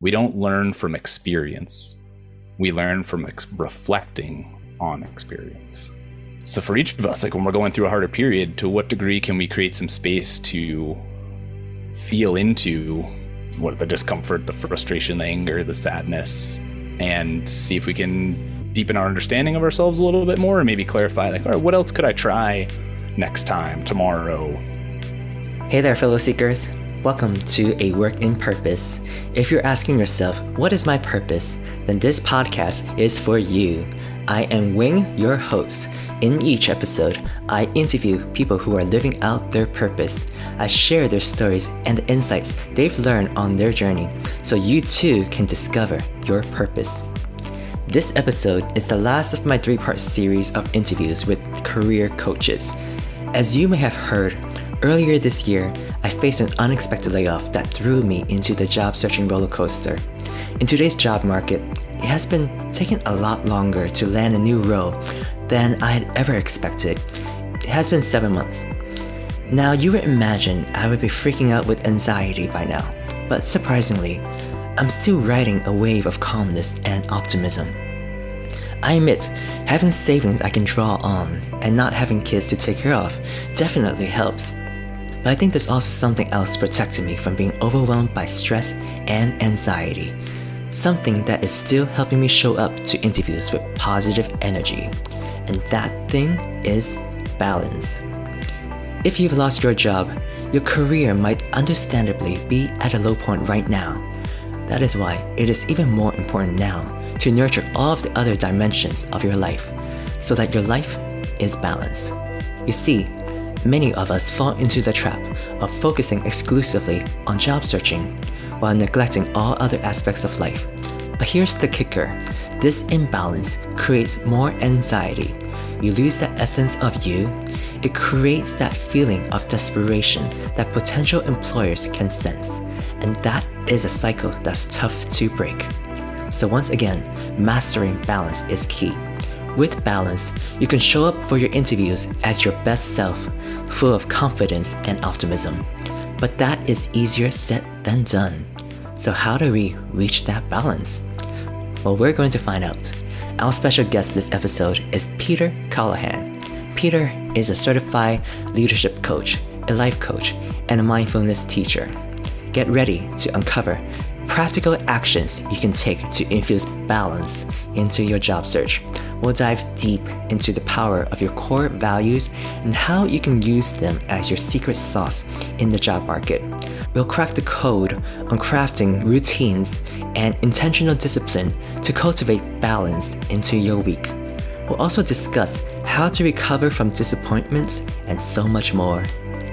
we don't learn from experience. We learn from reflecting on experience. So for each of us, like when we're going through a harder period, to what degree can we create some space to feel into what the discomfort, the frustration, the anger, the sadness, and see if we can deepen our understanding of ourselves a little bit more, or maybe clarify, like, all right, what else could I try next time, tomorrow? Hey there, fellow seekers. Welcome to A Work in Purpose. If you're asking yourself, what is my purpose? Then this podcast is for you. I am Wing, your host. In each episode, I interview people who are living out their purpose. I share their stories and the insights they've learned on their journey, so you too can discover your purpose. This episode is the last of my 3-part series of interviews with career coaches. As you may have heard, earlier this year, I faced an unexpected layoff that threw me into the job searching roller coaster. In today's job market, it has been taking a lot longer to land a new role than I had ever expected. It has been 7 months. Now, you would imagine I would be freaking out with anxiety by now, but surprisingly, I'm still riding a wave of calmness and optimism. I admit, having savings I can draw on and not having kids to take care of definitely helps. But I think there's also something else protecting me from being overwhelmed by stress and anxiety. Something that is still helping me show up to interviews with positive energy. And that thing is balance. If you've lost your job, your career might understandably be at a low point right now. That is why it is even more important now to nurture all of the other dimensions of your life so that your life is balanced. You see, many of us fall into the trap of focusing exclusively on job searching while neglecting all other aspects of life. But here's the kicker. This imbalance creates more anxiety. You lose that essence of you. It creates that feeling of desperation that potential employers can sense. And that is a cycle that's tough to break. So once again, mastering balance is key. With balance, you can show up for your interviews as your best self, full of confidence and optimism. But that is easier said than done. So how do we reach that balance? Well, we're going to find out. Our special guest this episode is Peter Callahan. Peter is a certified leadership coach, a life coach, and a mindfulness teacher. Get ready to uncover practical actions you can take to infuse balance into your job search. We'll dive deep into the power of your core values and how you can use them as your secret sauce in the job market. We'll crack the code on crafting routines and intentional discipline to cultivate balance into your week. We'll also discuss how to recover from disappointments and so much more.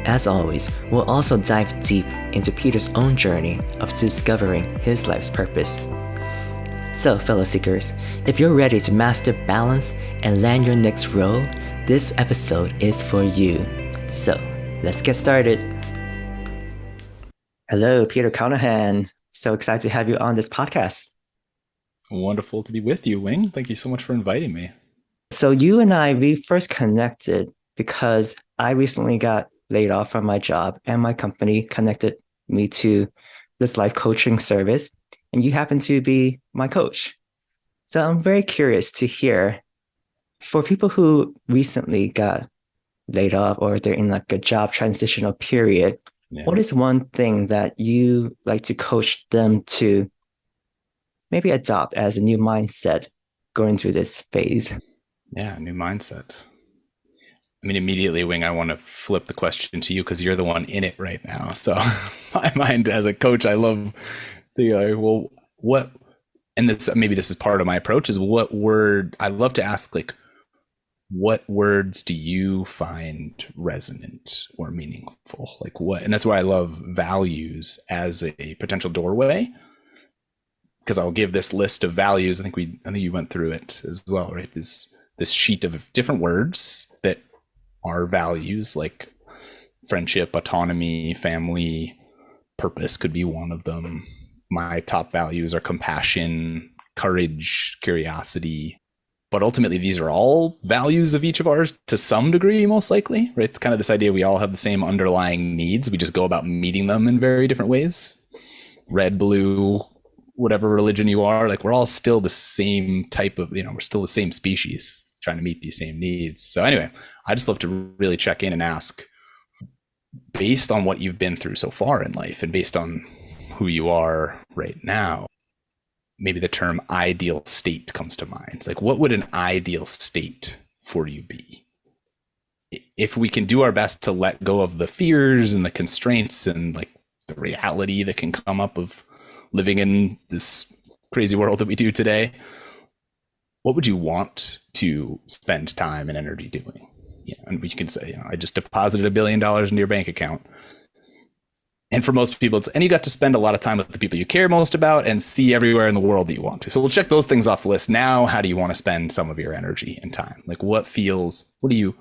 As always, we'll also dive deep into Peter's own journey of discovering his life's purpose. So, fellow seekers, if you're ready to master balance and land your next role, this episode is for you. So, let's get started. Hello, Peter Callahan. So excited to have you on this podcast. Wonderful to be with you, Wing. Thank you so much for inviting me. So you and I, we first connected because I recently got laid off from my job and my company connected me to this life coaching service, and you happen to be my coach. So I'm very curious to hear, for people who recently got laid off or they're in like a job transitional period, what is one thing that you like to coach them to maybe adopt as a new mindset going through this phase? Yeah, new mindset. I mean, immediately, Wing, I want to flip the question to you because you're the one in it right now. So my mind as a coach, I love the, what, and this, maybe this is part of my approach, is what word, I love to ask, like, what words do you find resonant or meaningful? Like what, and that's why I love values as a potential doorway, because I'll give this list of values. I think you went through it as well, right? This sheet of different words that are values, like friendship, autonomy, family, purpose could be one of them. My top values are compassion, courage, curiosity. But ultimately, these are all values of each of ours to some degree, most likely, right? It's kind of this idea we all have the same underlying needs. We just go about meeting them in very different ways. Red, blue, whatever religion you are, like we're all still the same type of, we're still the same species trying to meet these same needs. So anyway, I just love to really check in and ask, based on what you've been through so far in life and based on who you are right now, maybe the term ideal state comes to mind. It's like, what would an ideal state for you be? If we can do our best to let go of the fears and the constraints and like the reality that can come up of living in this crazy world that we do today, what would you want to spend time and energy doing? And you can say, I just deposited $1 billion into your bank account. And for most people, and you got to spend a lot of time with the people you care most about and see everywhere in the world that you want to. So we'll check those things off the list. Now, how do you want to spend some of your energy and time? Like what do you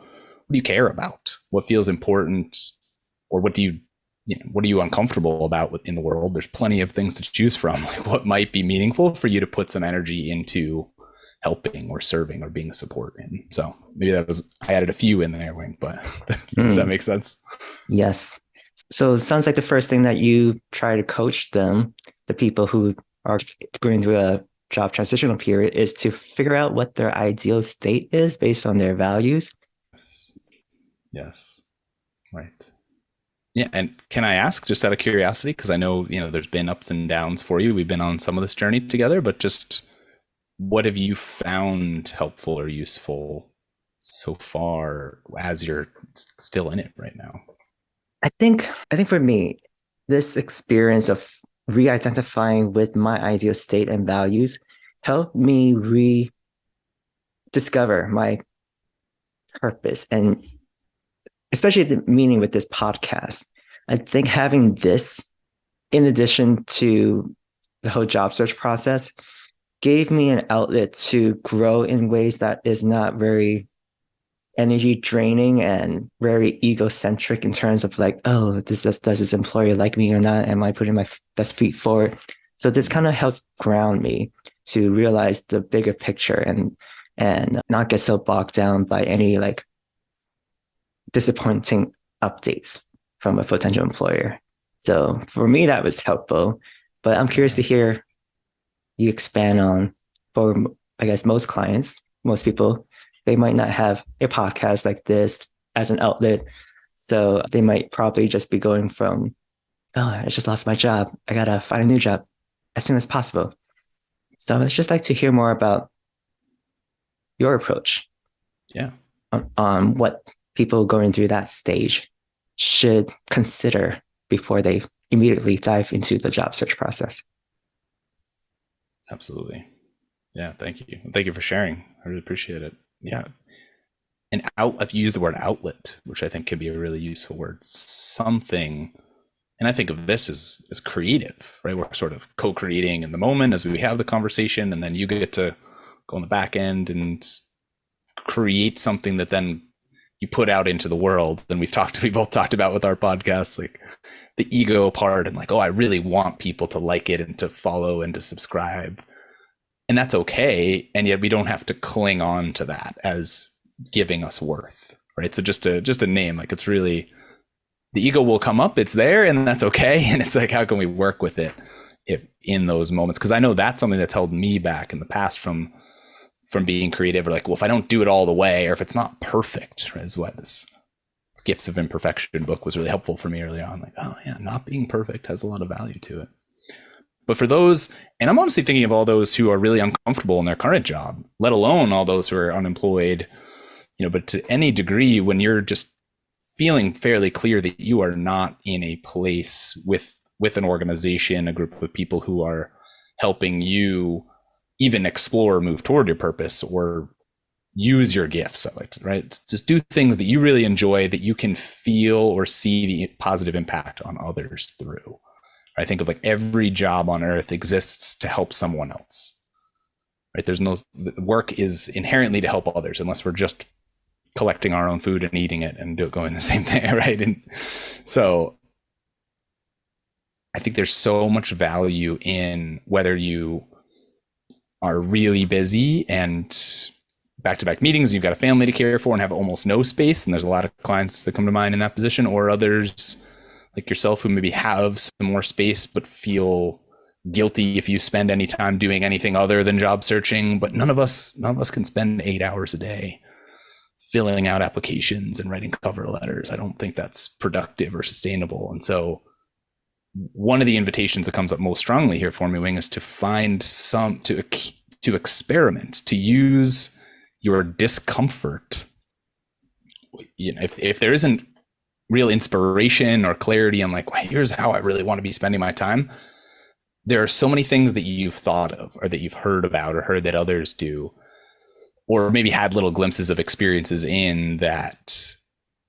care about? What feels important? Or what are you uncomfortable about in the world? There's plenty of things to choose from. Like what might be meaningful for you to put some energy into helping or serving or being a support in. So maybe I added a few in there, Wing, but does that make sense? Yes. So it sounds like the first thing that you try to coach them, the people who are going through a job transitional period, is to figure out what their ideal state is based on their values. Yes. Right. Yeah. And can I ask, just out of curiosity, because I know, there's been ups and downs for you. We've been on some of this journey together, but just what have you found helpful or useful so far as you're still in it right now? I think for me, this experience of re-identifying with my ideal state and values helped me rediscover my purpose, and especially the meaning with this podcast. I think having this, in addition to the whole job search process, gave me an outlet to grow in ways that is not very energy draining and very egocentric in terms of like, oh, does this employer like me or not? Am I putting my best feet forward? So this kind of helps ground me to realize the bigger picture and not get so bogged down by any like disappointing updates from a potential employer. So for me, that was helpful. But I'm curious to hear you expand on, for I guess most clients, most people, they might not have a podcast like this as an outlet. So they might probably just be going from, oh, I just lost my job. I got to find a new job as soon as possible. So I'd just like to hear more about your approach. Yeah. On what people going through that stage should consider before they immediately dive into the job search process. Absolutely. Yeah. Thank you. Thank you for sharing. I really appreciate it. Yeah. I've used the word outlet, which I think can be a really useful word. Something, and I think of this as creative, right? We're sort of co-creating in the moment as we have the conversation, and then you get to go on the back end and create something that then you put out into the world. And we both talked about with our podcast, like the ego part and like, oh, I really want people to like it and to follow and to subscribe. And that's okay. And yet we don't have to cling on to that as giving us worth, right? So just a name, like it's really, the ego will come up, it's there, and that's okay. And it's like, how can we work with it in those moments? Because I know that's something that's held me back in the past from being creative, or like, well, if I don't do it all the way, or if it's not perfect, right, is why this Gifts of Imperfection book was really helpful for me early on. Like, oh yeah, not being perfect has a lot of value to it. But for those, and I'm honestly thinking of all those who are really uncomfortable in their current job, let alone all those who are unemployed, but to any degree, when you're just feeling fairly clear that you are not in a place with an organization, a group of people who are helping you even explore or move toward your purpose or use your gifts, right? Just do things that you really enjoy, that you can feel or see the positive impact on others through. I think of like every job on earth exists to help someone else, right? Work is inherently to help others, unless we're just collecting our own food and eating it and going the same thing, right? And so I think there's so much value in whether you are really busy and back-to-back meetings, you've got a family to care for and have almost no space, and there's a lot of clients that come to mind in that position, or others like yourself who maybe have some more space but feel guilty if you spend any time doing anything other than job searching, but none of us can spend 8 hours a day filling out applications and writing cover letters. I don't think that's productive or sustainable. And so one of the invitations that comes up most strongly here for me, Wing, is to find to experiment, to use your discomfort. You know, if there isn't real inspiration or clarity on like, well, here's how I really want to be spending my time, there are so many things that you've thought of or that you've heard about or heard that others do, or maybe had little glimpses of experiences in, that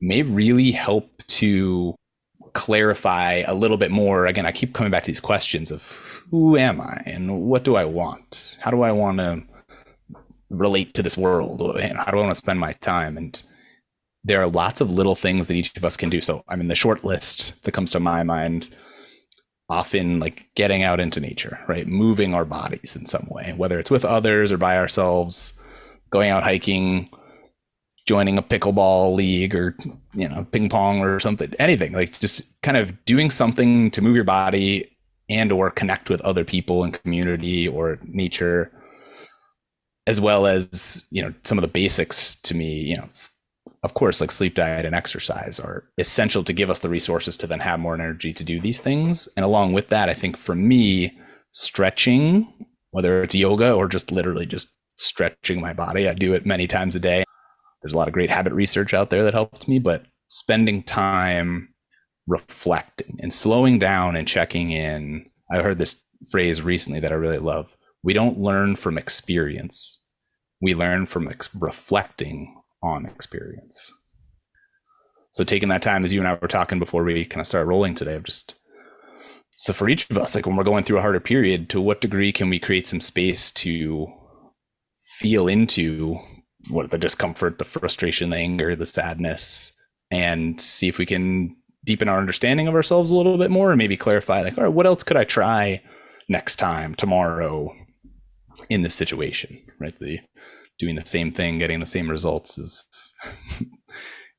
may really help to clarify a little bit more. Again, I keep coming back to these questions of who am I and what do I want? How do I want to relate to this world? And how do I want to spend my time? And there are lots of little things that each of us can do. So, I mean, the short list that comes to my mind, often like getting out into nature, right? Moving our bodies in some way, whether it's with others or by ourselves, going out hiking, joining a pickleball league or, you know, ping pong or something, anything, like just kind of doing something to move your body and or connect with other people in community or nature, as well as, you know, some of the basics to me, you know, of course, like sleep, diet, and exercise are essential to give us the resources to then have more energy to do these things. And along with that, I think for me, stretching, whether it's yoga or just literally just stretching my body, I do it many times a day. There's a lot of great habit research out there that helps me, but spending time reflecting and slowing down and checking in. I heard this phrase recently that I really love. We don't learn from experience. We learn from reflecting on experience. So taking that time, as you and I were talking before we kind of start rolling today, of just, so for each of us, like when we're going through a harder period, to what degree can we create some space to feel into what the discomfort, the frustration, the anger, the sadness, and see if we can deepen our understanding of ourselves a little bit more, and maybe clarify like, all right, what else could I try next time, tomorrow, in this situation, right? Doing the same thing, getting the same results is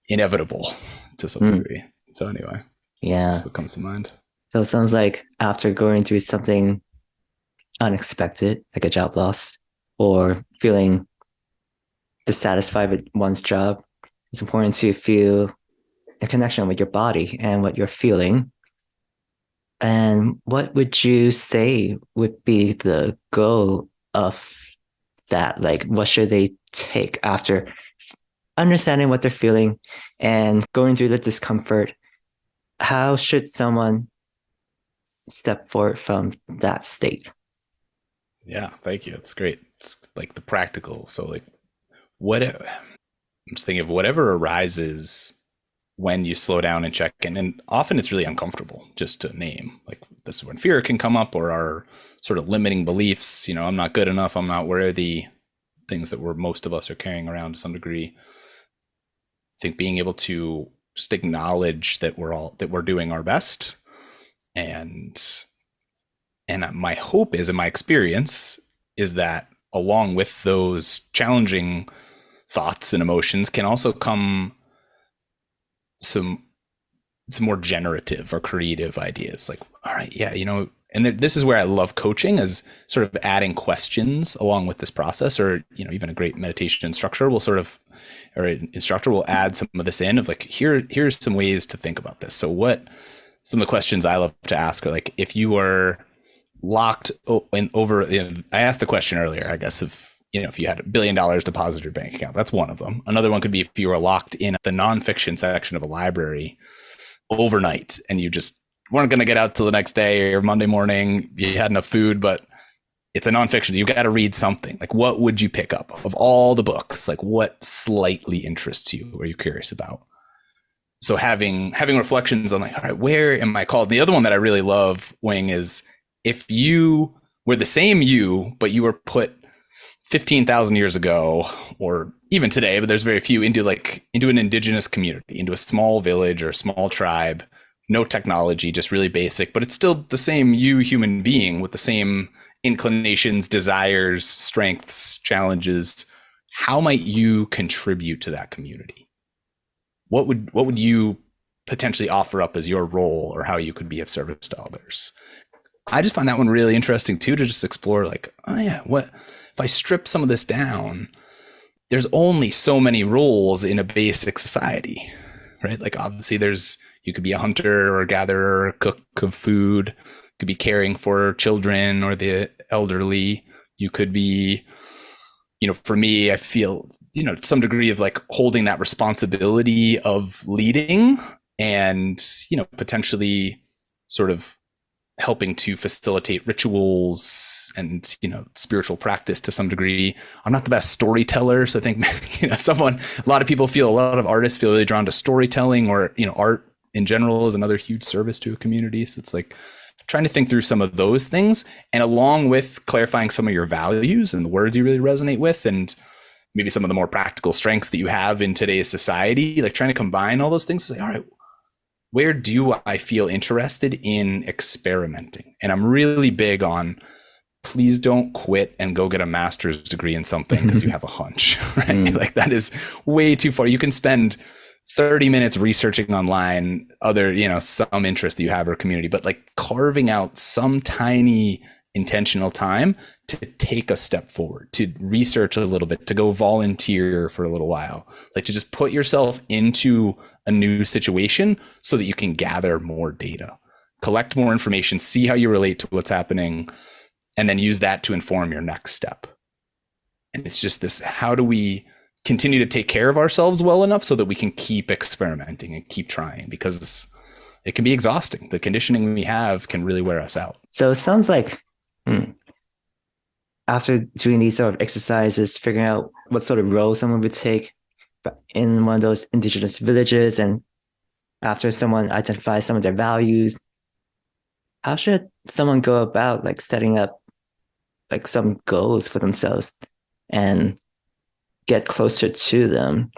inevitable to some degree. So anyway, yeah, that's what comes to mind. So it sounds like after going through something unexpected, like a job loss, or feeling dissatisfied with one's job, it's important to feel a connection with your body and what you're feeling. And what would you say would be the goal of that? Like, what should they take after understanding what they're feeling and going through the discomfort? How should someone step forward from that state? Yeah, thank you. It's great. It's like the practical. So like I'm just thinking of whatever arises when you slow down and check in. And often it's really uncomfortable just to name. Like this is when fear can come up, or our sort of limiting beliefs, you know, I'm not good enough, I'm not worthy, things that most of us are carrying around to some degree. I think being able to just acknowledge that we're doing our best. And my hope is, in my experience, is that along with those challenging thoughts and emotions can also come some more generative or creative ideas. Like, all right, yeah, you know, and this is where I love coaching, is sort of adding questions along with this process, or, you know, even a great meditation instructor will add some of this in of like, here's some ways to think about this. So some of the questions I love to ask are like, if you were locked over, you know, I asked the question earlier, I guess, if you had $1 billion deposited in your bank account, that's one of them. Another one could be if you were locked in the nonfiction section of a library overnight and you just weren't going to get out till the next day or Monday morning. You had enough food, but it's a nonfiction. You got to read something. Like, what would you pick up of all the books? Like, what slightly interests you? Or are you curious about? So having reflections on like, all right, where am I called? The other one that I really love, Wing, is if you were the same you, but you were put 15,000 years ago, or even today, but there's very few, into an indigenous community, into a small village or a small tribe, no technology, just really basic, but it's still the same you, human being, with the same inclinations, desires, strengths, challenges. How might you contribute to that community? What would you potentially offer up as your role, or how you could be of service to others? I just find that one really interesting too, to just explore like, oh yeah, what if I strip some of this down? There's only so many roles in a basic society, right? Like obviously you could be a hunter or a gatherer, a cook of food, you could be caring for children or the elderly. You could be, for me, I feel, some degree of like holding that responsibility of leading and, potentially sort of helping to facilitate rituals and spiritual practice to some degree. I'm not the best storyteller, so I think a lot of people feel, a lot of artists feel really drawn to storytelling, or art in general is another huge service to a community. So it's like trying to think through some of those things, and along with clarifying some of your values and the words you really resonate with, and maybe some of the more practical strengths that you have in today's society, like trying to combine all those things to say, all right, where do I feel interested in experimenting? And I'm really big on, please don't quit and go get a master's degree in something because you have a hunch, right? Like that is way too far. You can spend 30 minutes researching online other, some interest that you have or community, but like carving out some tiny intentional time to take a step forward, to research a little bit, to go volunteer for a little while, like to just put yourself into a new situation so that you can gather more data, collect more information, see how you relate to what's happening, and then use that to inform your next step. And it's just this, how do we continue to take care of ourselves well enough so that we can keep experimenting and keep trying, because it can be exhausting. The conditioning we have can really wear us out. So it sounds like after doing these sort of exercises, figuring out what sort of role someone would take in one of those indigenous villages, and after someone identifies some of their values, how should someone go about like setting up like some goals for themselves and get closer to them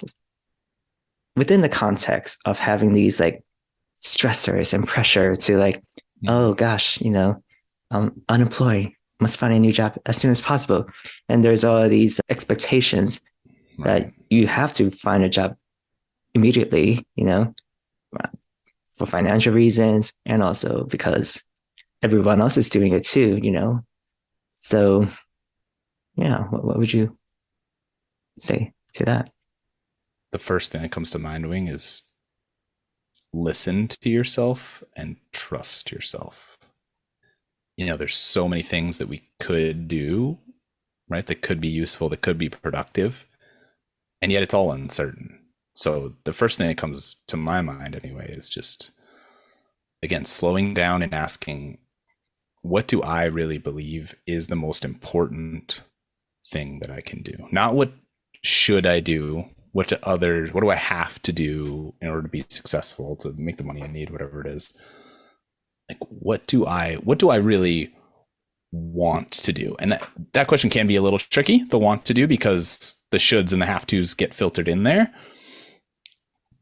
within the context of having these like stressors and pressure to like, oh gosh, I'm unemployed, must find a new job as soon as possible. And there's all these expectations that you have to find a job immediately, for financial reasons, and also because everyone else is doing it too, So, yeah, what would you say to that? The first thing that comes to mind, Wing, is listen to yourself and trust yourself. There's so many things that we could do, right? That could be useful, that could be productive, and yet it's all uncertain. So the first thing that comes to my mind anyway is just, again, slowing down and asking, what do I really believe is the most important thing that I can do? Not what should I do, what do I have to do in order to be successful, to make the money I need, whatever it is. Like, what do I really want to do? And that question can be a little tricky, the want to do, because the shoulds and the have tos get filtered in there.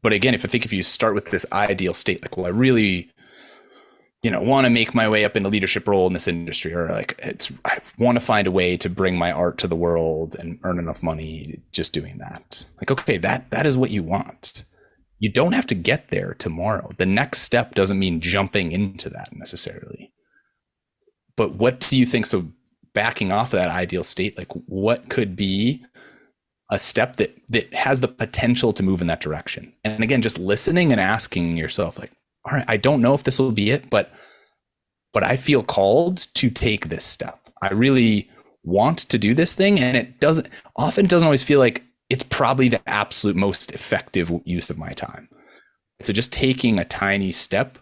But again, if you start with this ideal state, like, well, I really, want to make my way up in a leadership role in this industry, or like I want to find a way to bring my art to the world and earn enough money just doing that. Like, okay, that is what you want. You don't have to get there tomorrow. The next step doesn't mean jumping into that necessarily. But what do you think? So backing off of that ideal state, like what could be a step that has the potential to move in that direction? And again, just listening and asking yourself, like, all right, I don't know if this will be it, but I feel called to take this step. I really want to do this thing. And it doesn't always feel like it's probably the absolute most effective use of my time. So just taking a tiny step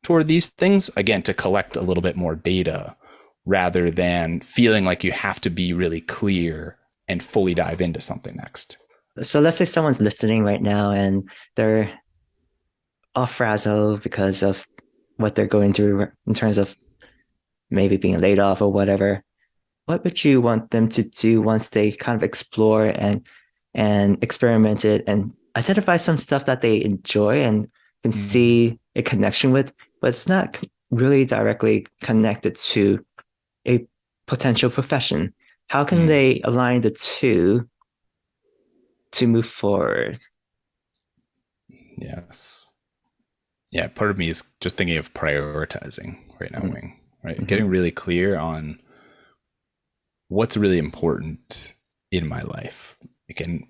toward these things, again, to collect a little bit more data, rather than feeling like you have to be really clear and fully dive into something next. So let's say someone's listening right now and they're all frazzled because of what they're going through in terms of maybe being laid off or whatever. What would you want them to do once they kind of explore and experiment it and identify some stuff that they enjoy and can see a connection with, but it's not really directly connected to a potential profession? How can they align the two to move forward? Yes. Yeah, part of me is just thinking of prioritizing right now, Wing. right? Mm-hmm. Getting really clear on what's really important in my life. Like, and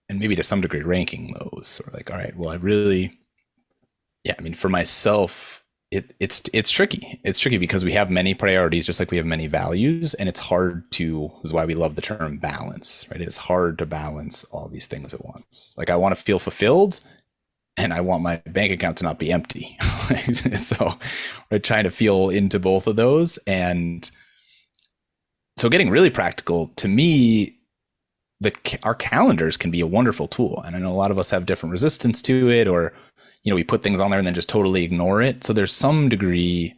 maybe to some degree ranking those, or like, all right, well, I really, yeah, I mean, for myself, it's tricky. It's tricky because we have many priorities, just like we have many values, and it's hard to. This is why we love the term balance, right? It's hard to balance all these things at once. Like, I want to feel fulfilled, and I want my bank account to not be empty. Right? So we're trying to feel into both of those, and so getting really practical to me, our calendars can be a wonderful tool, and I know a lot of us have different resistance to it, or we put things on there and then just totally ignore it. So there's some degree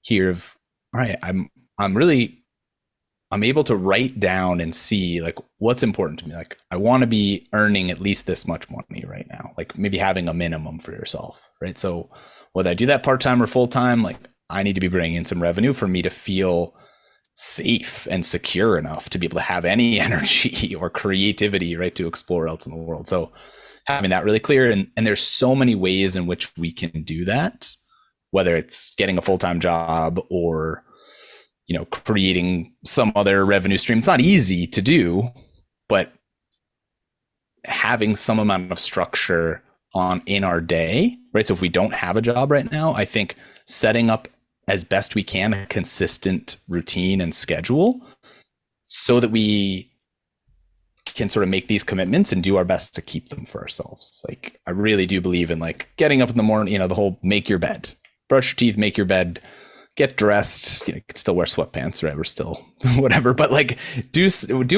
here of, all right, I'm able to write down and see like what's important to me. Like, I want to be earning at least this much money right now, like maybe having a minimum for yourself, right? So whether I do that part-time or full-time, like I need to be bringing in some revenue for me to feel safe and secure enough to be able to have any energy or creativity, right, to explore else in the world. So having that really clear, and there's so many ways in which we can do that, whether it's getting a full-time job or creating some other revenue stream. It's not easy to do, but having some amount of structure in our day, right? So if we don't have a job right now, I think setting up as best we can a consistent routine and schedule so that we can sort of make these commitments and do our best to keep them for ourselves. Like, I really do believe in like getting up in the morning, the whole make your bed, brush your teeth, make your bed, get dressed. You can still wear sweatpants, right? We're still whatever, but like do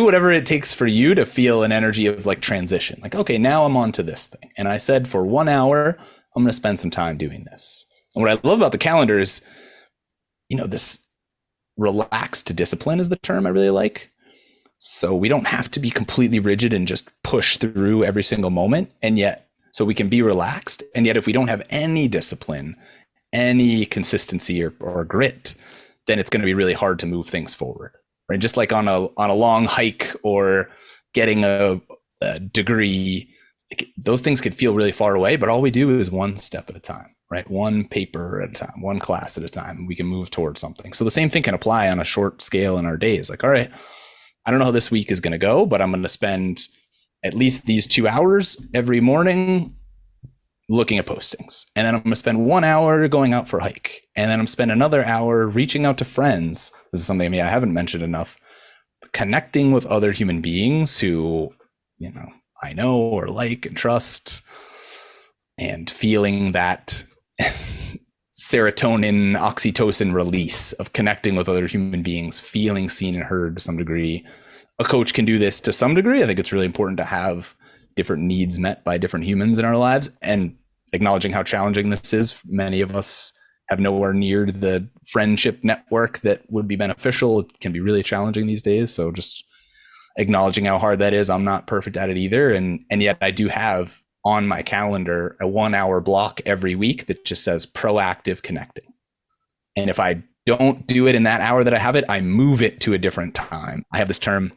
whatever it takes for you to feel an energy of like transition. Like, okay, now I'm on to this thing. And I said for 1 hour, I'm going to spend some time doing this. And what I love about the calendar is, this relaxed discipline is the term I really like. So we don't have to be completely rigid and just push through every single moment. And yet, so we can be relaxed. And yet if we don't have any discipline, any consistency or grit, then it's going to be really hard to move things forward, right? Just like on a long hike or getting a degree, like, those things could feel really far away, but all we do is one step at a time, right? One paper at a time, one class at a time. We can move towards something. So the same thing can apply on a short scale in our days. Like, all right, I don't know how this week is going to go, but I'm going to spend at least these 2 hours every morning looking at postings. And then I'm going to spend 1 hour going out for a hike. And then I'm spend another hour reaching out to friends. This is something I haven't mentioned enough. Connecting with other human beings who, I know or like and trust, and feeling that serotonin, oxytocin release of connecting with other human beings, feeling seen and heard to some degree. A coach can do this to some degree. I think it's really important to have different needs met by different humans in our lives, and acknowledging how challenging this is. Many of us have nowhere near the friendship network that would be beneficial. It can be really challenging these days. So just acknowledging how hard that is. I'm not perfect at it either. And yet I do have on my calendar a 1 hour block every week that just says proactive connecting. And if I don't do it in that hour that I have it, I move it to a different time. I have this term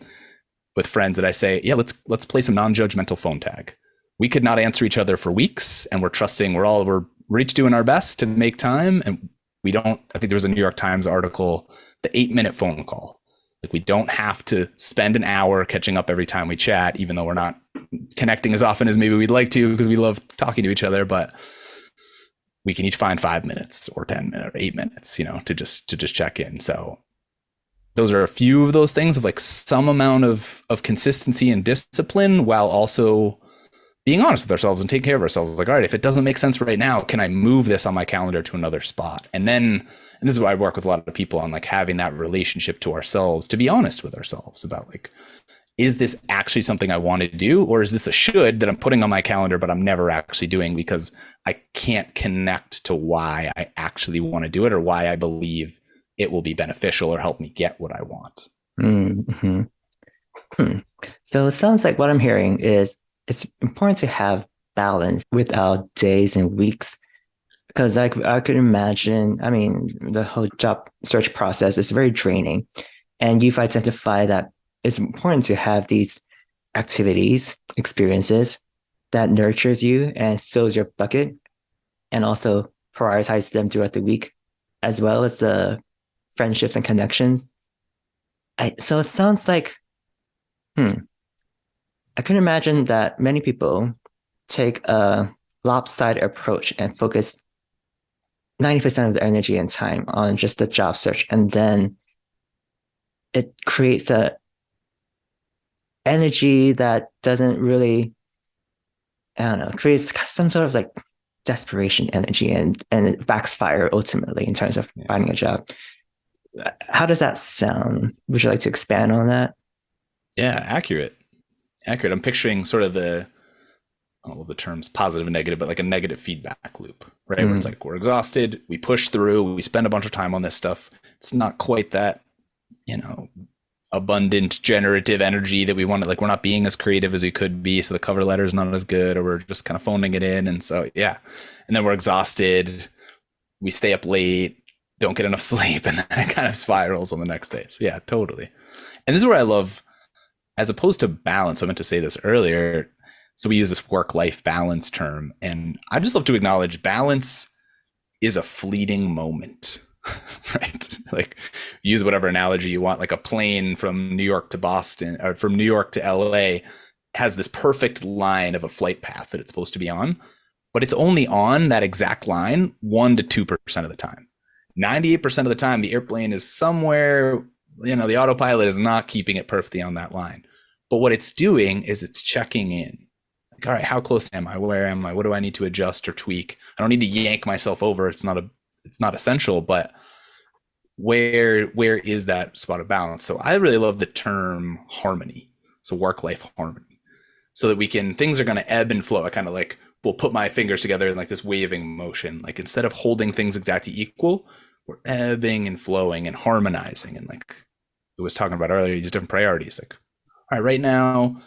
with friends that I say, yeah, let's play some non-judgmental phone tag. We could not answer each other for weeks, and we're trusting we're each doing our best to make time. And we don't, I think there was a New York Times article, the 8-minute phone call. Like, we don't have to spend an hour catching up every time we chat, even though we're not connecting as often as maybe we'd like to because we love talking to each other, but we can each find 5 minutes or 10 minutes or 8 minutes, to just check in. So those are a few of those things of like some amount of consistency and discipline, while also being honest with ourselves and taking care of ourselves. Like, all right, if it doesn't make sense right now, can I move this on my calendar to another spot? And this is why I work with a lot of people on like having that relationship to ourselves, to be honest with ourselves about like, is this actually something I want to do? Or is this a should that I'm putting on my calendar, but I'm never actually doing because I can't connect to why I actually want to do it, or why I believe it will be beneficial or help me get what I want. Mm-hmm. So it sounds like what I'm hearing is it's important to have balance with our days and weeks, because I could imagine, the whole job search process is very draining, and you've identified that it's important to have these activities, experiences that nurtures you and fills your bucket, and also prioritize them throughout the week, as well as the friendships and connections. So it sounds like, hmm, I can imagine that many people take a lopsided approach and focus 90% of their energy and time on just the job search. And then it creates a energy that doesn't really, I don't know, creates some sort of like desperation energy and it backfire ultimately in terms of Yeah. finding a job. How does that sound? Would you like to expand on that? Yeah, accurate. Accurate. I'm picturing sort of I don't know the terms positive and negative, but like a negative feedback loop, right? Where it's Mm, like we're exhausted, we push through, we spend a bunch of time on this stuff. It's not quite that, you know, abundant generative energy that we want to, like we're not being as creative as we could be, so the cover letter is not as good, or we're just kind of phoning it in. And so yeah, and then we're exhausted, we stay up late, don't get enough sleep, and then it kind of spirals on the next day. So yeah, totally. And this is where I love, as opposed to balance, I meant to say this earlier, so we use this work-life balance term, and I just love to acknowledge balance is a fleeting moment. Right? Like use whatever analogy you want, like a plane from New York to Boston or from New York to LA has this perfect line of a flight path that it's supposed to be on, but it's only on that exact line 1 to 2% of the time. 98% of the time the airplane is somewhere, the autopilot is not keeping it perfectly on that line. But what it's doing is it's checking in. Like, all right, how close am I? Where am I? What do I need to adjust or tweak? I don't need to yank myself over. It's not essential, but where is that spot of balance? So I really love the term harmony. So work life harmony. So that things are going to ebb and flow. I kind of like will put my fingers together in like this waving motion. Like instead of holding things exactly equal, we're ebbing and flowing and harmonizing. And like I was talking about earlier, these different priorities. Like, all right, right now,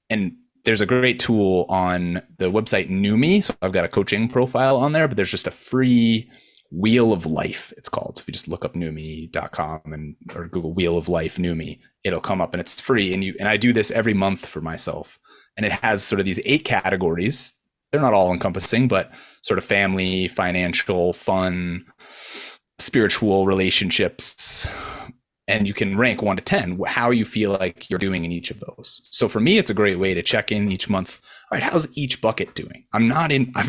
and there's a great tool on the website Numi. So I've got a coaching profile on there, but there's just a free Wheel of Life, it's called. So if you just look up Numi.com and or Google Wheel of Life Numi, it'll come up and it's free. And I do this every month for myself. And it has sort of these 8 categories. They're not all encompassing, but sort of family, financial, fun, spiritual, relationships. And you can rank 1 to 10 how you feel like you're doing in each of those. So for me, it's a great way to check in each month. All right, how's each bucket doing? I've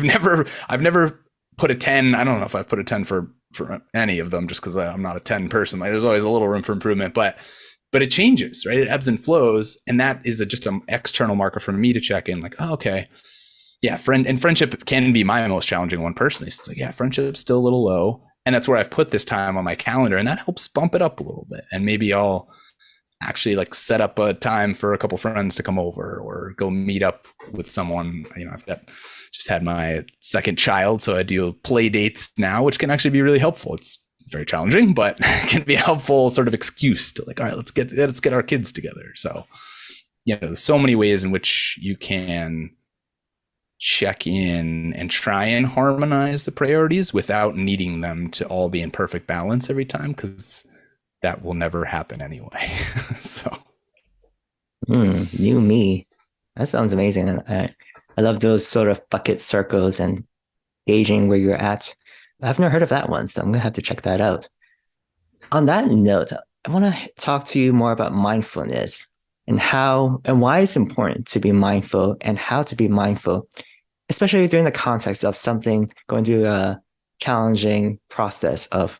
never put a 10. I don't know if I put a 10 for any of them, just because I'm not a 10 person. Like, there's always a little room for improvement, but it changes, right? It ebbs and flows, and that is just an external marker for me to check in. Like, oh, okay, yeah, friendship can be my most challenging one personally. So it's like, yeah, friendship's still a little low, and that's where I've put this time on my calendar, and that helps bump it up a little bit. And maybe I'll actually like set up a time for a couple friends to come over or go meet up with someone. I've just had my second child, so I do play dates now, which can actually be really helpful. It's very challenging, but it can be a helpful sort of excuse to like, all right, let's get our kids together. So, there's so many ways in which you can check in and try and harmonize the priorities without needing them to all be in perfect balance every time, because that will never happen anyway. So new me. That sounds amazing. And I love those sort of bucket circles and gauging where you're at. I've never heard of that one, so I'm gonna have to check that out. On that note, I want to talk to you more about mindfulness and how and why it's important to be mindful and how to be mindful, especially during the context of something going through a challenging process of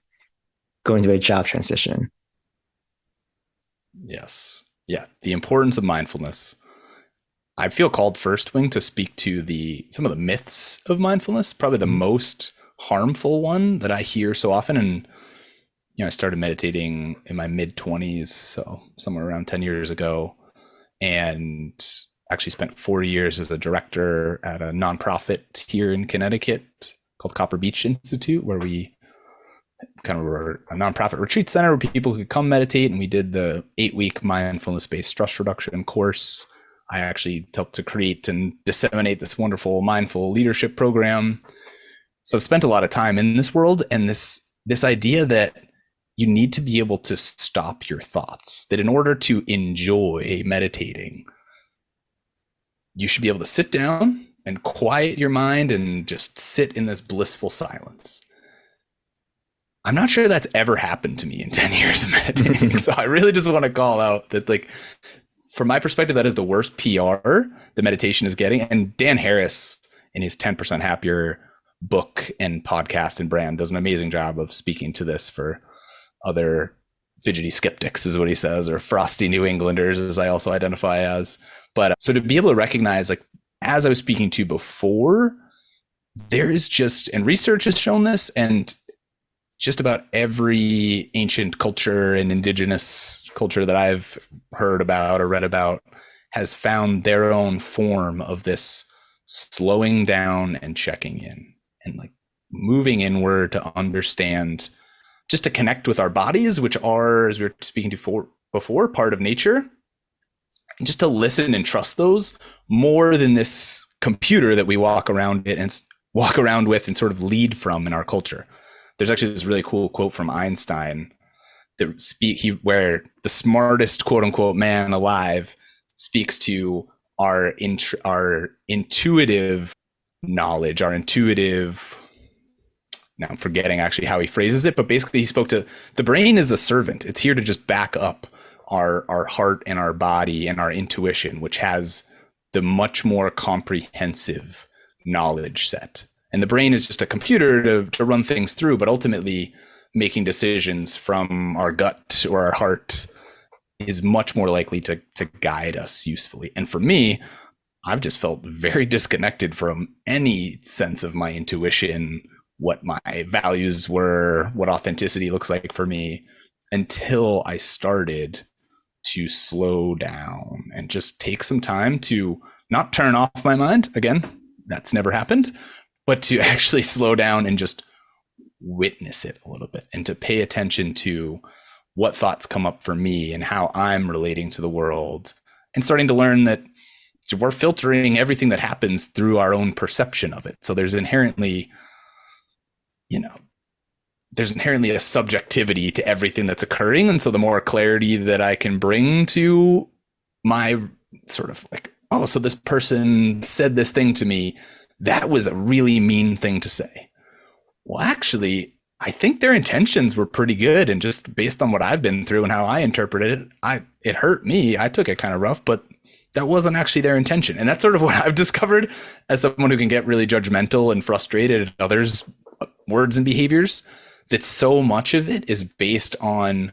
going through a job transition. yes, yeah, the importance of mindfulness. I feel called first, Wing, to speak to some of the myths of mindfulness. Probably the most harmful one that I hear so often. And I started meditating in my mid-20s, so somewhere around 10 years ago, and actually spent 4 years as a director at a nonprofit here in Connecticut called Copper Beach Institute, where we kind of were a nonprofit retreat center where people could come meditate, and we did the 8-week mindfulness-based stress reduction course. I actually helped to create and disseminate this wonderful mindful leadership program. So I've spent a lot of time in this world, and this idea that you need to be able to stop your thoughts, that in order to enjoy meditating, you should be able to sit down and quiet your mind and just sit in this blissful silence. I'm not sure that's ever happened to me in 10 years of meditating. So I really just want to call out that, like, from my perspective, that is the worst PR the meditation is getting. And Dan Harris, in his 10% Happier book and podcast and brand, does an amazing job of speaking to this for other fidgety skeptics, is what he says, or frosty New Englanders, as I also identify as. But so to be able to recognize, like, as I was speaking to before, there is just, and research has shown this, and just about every ancient culture and indigenous culture that I've heard about or read about has found their own form of this slowing down and checking in and, like, moving inward to understand, just to connect with our bodies, which are, as we were speaking to before, part of nature, and just to listen and trust those more than this computer that we walk around with and sort of lead from in our culture. There's actually this really cool quote from Einstein that where the smartest quote unquote man alive speaks to our intuitive knowledge, our intuitive. Now I'm forgetting actually how he phrases it, but basically he spoke to the brain is a servant. It's here to just back up our heart and our body and our intuition, which has the much more comprehensive knowledge set. And the brain is just a computer to run things through, but ultimately making decisions from our gut or our heart is much more likely to guide us usefully. And for me, I've just felt very disconnected from any sense of my intuition, what my values were, what authenticity looks like for me, until I started to slow down and just take some time to not turn off my mind. Again, that's never happened, but to actually slow down and just witness it a little bit and to pay attention to what thoughts come up for me and how I'm relating to the world, and starting to learn that we're filtering everything that happens through our own perception of it. So there's inherently a subjectivity to everything that's occurring. And so the more clarity that I can bring to my sort of like, oh, so this person said this thing to me, that was a really mean thing to say. Well, actually, I think their intentions were pretty good. And just based on what I've been through and how I interpreted it, it hurt me. I took it kind of rough, but that wasn't actually their intention. And that's sort of what I've discovered as someone who can get really judgmental and frustrated at others' words and behaviors, that so much of it is based on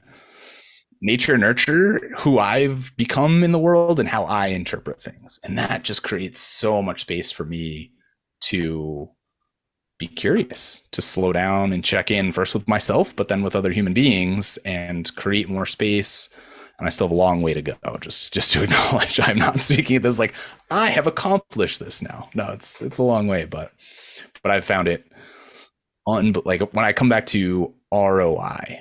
nature, nurture, who I've become in the world and how I interpret things. And that just creates so much space for me to be curious, to slow down and check in first with myself, but then with other human beings, and create more space. And I still have a long way to go, just to acknowledge I'm not speaking of this like I have accomplished this now. No, it's a long way, but I've found it like when I come back to ROI,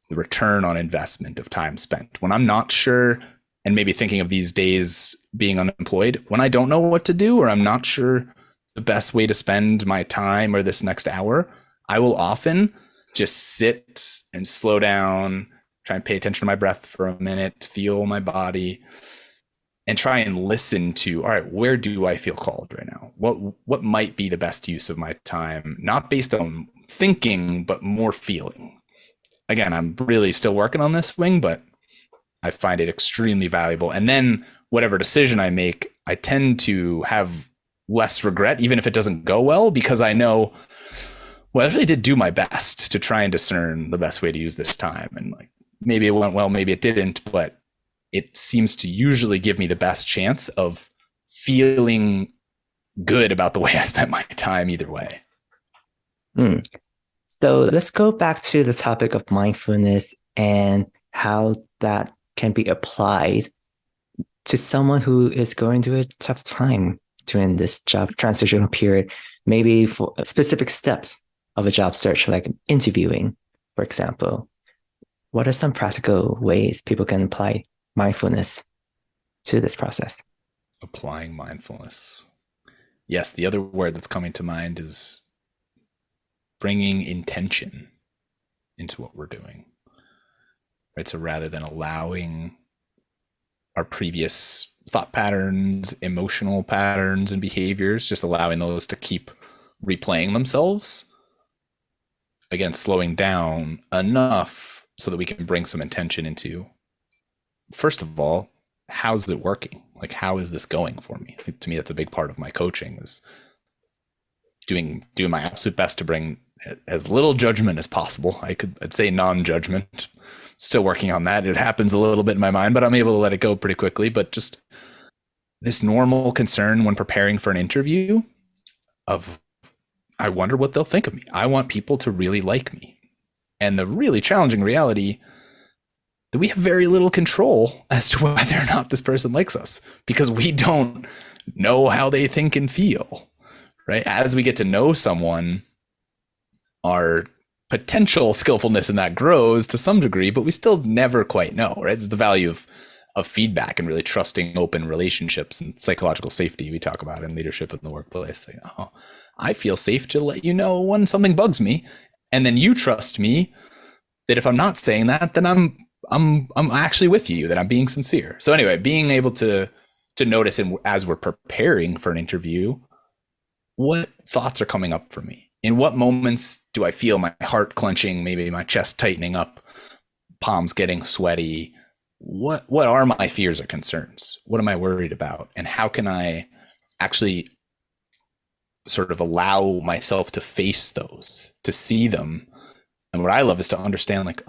the return on investment of time spent, when I'm not sure, and maybe thinking of these days being unemployed, when I don't know what to do, or I'm not sure the best way to spend my time or this next hour, I will often just sit and slow down, try and pay attention to my breath for a minute, feel my body, and try and listen to, all right, where do I feel called right now? What might be the best use of my time? Not based on thinking, but more feeling. Again, I'm really still working on this wing, but I find it extremely valuable. And then whatever decision I make, I tend to have less regret, even if it doesn't go well, because I know, well, I really did do my best to try and discern the best way to use this time. And like, maybe it went well, maybe it didn't, but it seems to usually give me the best chance of feeling good about the way I spent my time either way. So let's go back to the topic of mindfulness and how that can be applied to someone who is going through a tough time during this job transitional period, maybe for specific steps of a job search, like interviewing, for example. What are some practical ways people can apply mindfulness to this process? Applying mindfulness. Yes, the other word that's coming to mind is bringing intention into what we're doing. Right? So rather than allowing our previous thought patterns, emotional patterns, and behaviors, just allowing those to keep replaying themselves, again, slowing down enough so that we can bring some intention into, first of all, how's it working? Like, how is this going for me? To me, that's a big part of my coaching, is doing my absolute best to bring as little judgment as possible. I'd say non-judgment. Still working on that. It happens a little bit in my mind, but I'm able to let it go pretty quickly. But just this normal concern when preparing for an interview of, I wonder what they'll think of me. I want people to really like me. And the really challenging reality that we have very little control as to whether or not this person likes us, because we don't know how they think and feel, right? As we get to know someone, our potential skillfulness in that grows to some degree, but we still never quite know, right? It's the value of feedback and really trusting open relationships and psychological safety we talk about in leadership in the workplace. Like, oh, I feel safe to let you know when something bugs me, and then you trust me that if I'm not saying that, then I'm actually with you, that I'm being sincere. So anyway, being able to notice, and as we're preparing for an interview, what thoughts are coming up for me? In what moments do I feel my heart clenching, maybe my chest tightening up, palms getting sweaty? What are my fears or concerns? What am I worried about? And how can I actually sort of allow myself to face those, to see them? And what I love is to understand, like,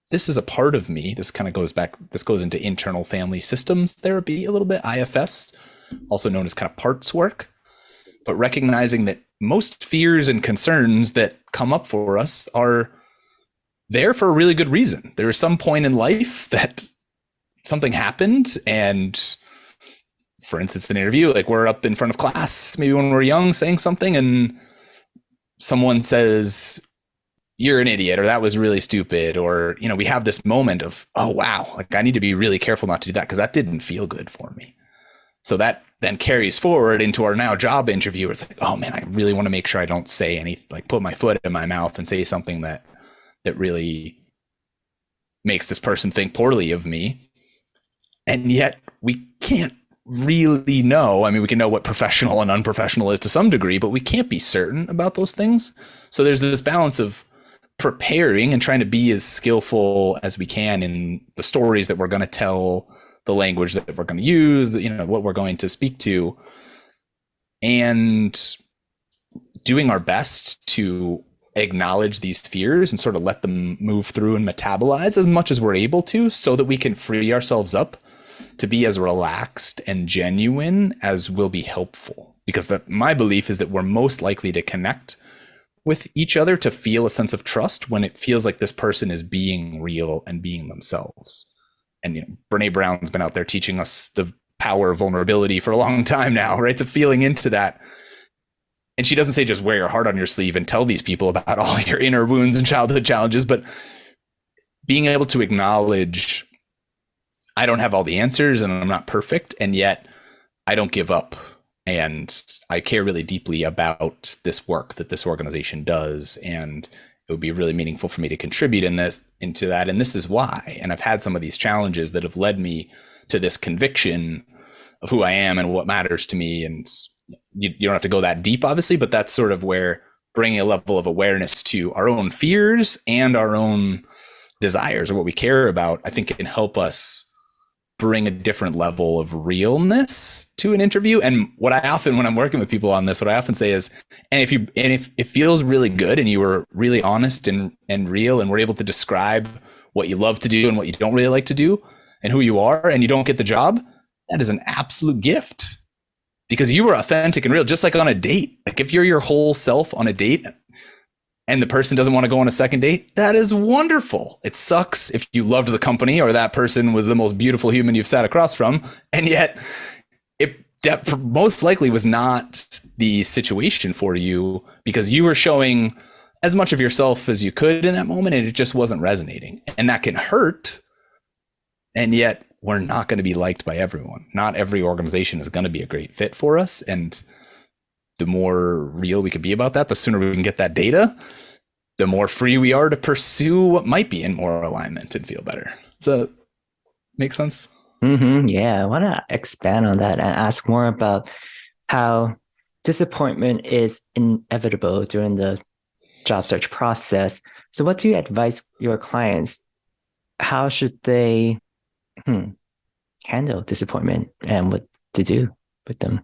this is a part of me. This kind of goes into internal family systems therapy a little bit, IFS, also known as kind of parts work. But recognizing that most fears and concerns that come up for us are there for a really good reason. There is some point in life that something happened, and for instance, an interview, like we're up in front of class, maybe when we're young, saying something, and someone says, "You're an idiot," or "That was really stupid," or, you know, we have this moment of, oh wow, like I need to be really careful not to do that because that didn't feel good for me. So that then carries forward into our now job interview. It's like, oh man, I really want to make sure I don't say any, like put my foot in my mouth and say something that really makes this person think poorly of me. And yet we can't really know. I mean, we can know what professional and unprofessional is to some degree, but we can't be certain about those things. So there's this balance of preparing and trying to be as skillful as we can in the stories that we're going to tell, the language that we're going to use, you know, what we're going to speak to, and doing our best to acknowledge these fears and sort of let them move through and metabolize as much as we're able to, so that we can free ourselves up to be as relaxed and genuine as will be helpful. Because my belief is that we're most likely to connect with each other, to feel a sense of trust, when it feels like this person is being real and being themselves. And, you know, Brene Brown's been out there teaching us the power of vulnerability for a long time now, right? So feeling into that. And she doesn't say just wear your heart on your sleeve and tell these people about all your inner wounds and childhood challenges, but being able to acknowledge, I don't have all the answers and I'm not perfect, and yet I don't give up. And I care really deeply about this work that this organization does, and it would be really meaningful for me to contribute into that. And this is why. And I've had some of these challenges that have led me to this conviction of who I am and what matters to me. And you don't have to go that deep, obviously, but that's sort of where bringing a level of awareness to our own fears and our own desires, or what we care about, I think it can help us bring a different level of realness to an interview. And what I often, when I'm working with people on this, what I often say is, if it feels really good and you were really honest and real, and were able to describe what you love to do and what you don't really like to do and who you are, and you don't get the job, that is an absolute gift, because you were authentic and real, just like on a date. Like if you're your whole self on a date and the person doesn't want to go on a second date, that is wonderful. It sucks if you loved the company or that person was the most beautiful human you've sat across from, and yet it most likely was not the situation for you, because you were showing as much of yourself as you could in that moment and it just wasn't resonating. And that can hurt. And yet we're not going to be liked by everyone. Not every organization is going to be a great fit for us. And the more real we could be about that, the sooner we can get that data, the more free we are to pursue what might be in more alignment and feel better. Does that make sense? Yeah, I want to expand on that and ask more about how disappointment is inevitable during the job search process. So, what do you advise your clients? How should they handle disappointment and what to do with them?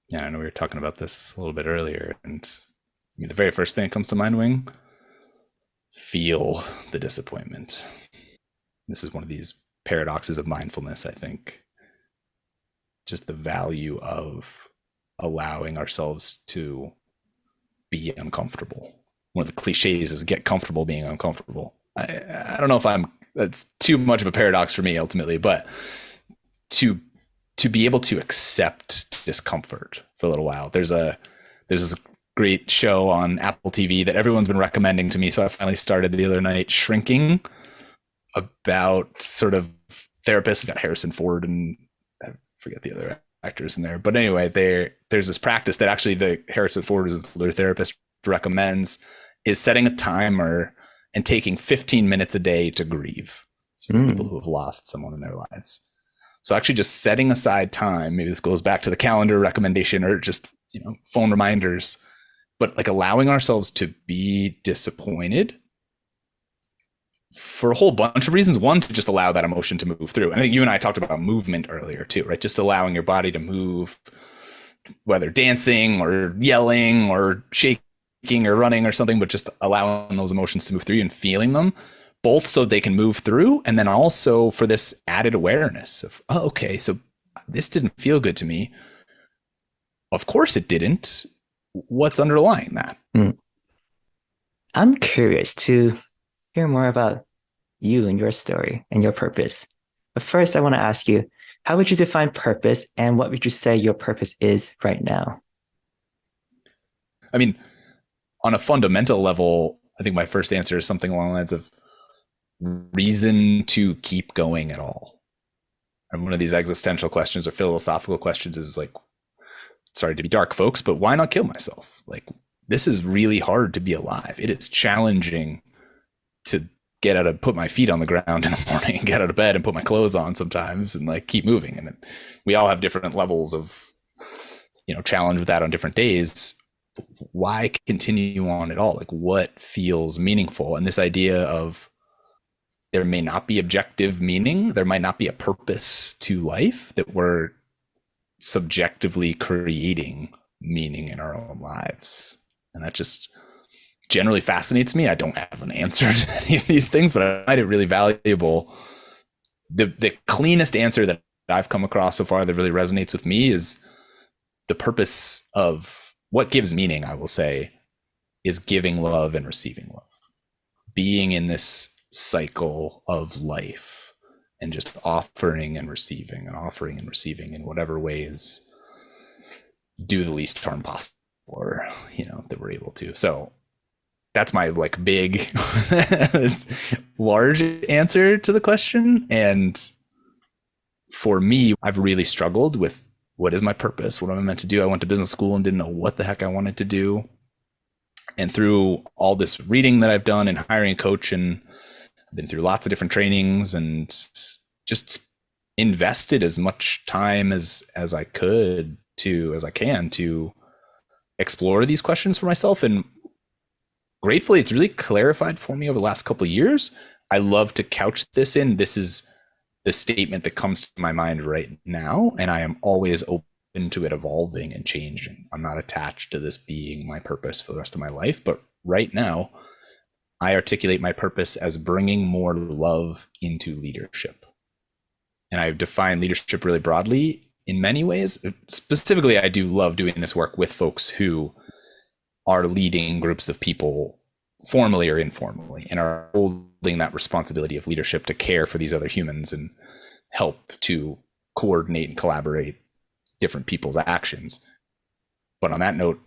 Yeah, I know we were talking about this a little bit earlier, and the very first thing that comes to mind, Wing, feel the disappointment. This is one of these paradoxes of mindfulness, I think. Just the value of allowing ourselves to be uncomfortable. One of the cliches is get comfortable being uncomfortable. I don't know if that's too much of a paradox for me ultimately, but to be able to accept discomfort for a little while. There's this great show on Apple TV that everyone's been recommending to me, so I finally started the other night, Shrinking, about sort of therapists. Got Harrison Ford and I forget the other actors in there, but anyway, there's this practice that actually the Harrison Ford is their therapist recommends, is setting a timer and taking 15 minutes a day to grieve. It's for people who have lost someone in their lives. So actually just setting aside time, maybe this goes back to the calendar recommendation or just, phone reminders, but like allowing ourselves to be disappointed for a whole bunch of reasons. One, to just allow that emotion to move through. And I think you and I talked about movement earlier too, right? Just allowing your body to move, whether dancing or yelling or shaking or running or something, but just allowing those emotions to move through and feeling them, both so they can move through. And then also for this added awareness of, oh, okay, so this didn't feel good to me. Of course it didn't. What's underlying that? I'm curious to hear more about you and your story and your purpose. But first, I want to ask you, how would you define purpose and what would you say your purpose is right now? I mean, on a fundamental level, I think my first answer is something along the lines of reason to keep going at all. And one of these existential questions or philosophical questions is like, sorry to be dark, folks, but why not kill myself? Like, this is really hard to be alive. It is challenging to get out of, put my feet on the ground in the morning and get out of bed and put my clothes on sometimes and like keep moving. And we all have different levels of, challenge with that on different days. Why continue on at all? Like, what feels meaningful? And this idea of there may not be objective meaning, there might not be a purpose to life, that we're subjectively creating meaning in our own lives. And that just generally fascinates me. I don't have an answer to any of these things, but I find it really valuable. The cleanest answer that I've come across so far that really resonates with me is the purpose of what gives meaning, I will say, is giving love and receiving love. Being in this cycle of life and just offering and receiving in whatever ways do the least harm possible, or, that we're able to. So that's my like big large answer to the question. And for me, I've really struggled with what is my purpose? What am I meant to do? I went to business school and didn't know what the heck I wanted to do. And through all this reading that I've done and hiring a coach, and I've been through lots of different trainings and just invested as much time as I can to explore these questions for myself. And gratefully, it's really clarified for me over the last couple of years. I love to couch this in, this is the statement that comes to my mind right now, and I am always open to it evolving and changing. I'm not attached to this being my purpose for the rest of my life, but right now, I articulate my purpose as bringing more love into leadership. And I've defined leadership really broadly in many ways. Specifically, I do love doing this work with folks who are leading groups of people formally or informally and are holding that responsibility of leadership to care for these other humans and help to coordinate and collaborate different people's actions. But on that note,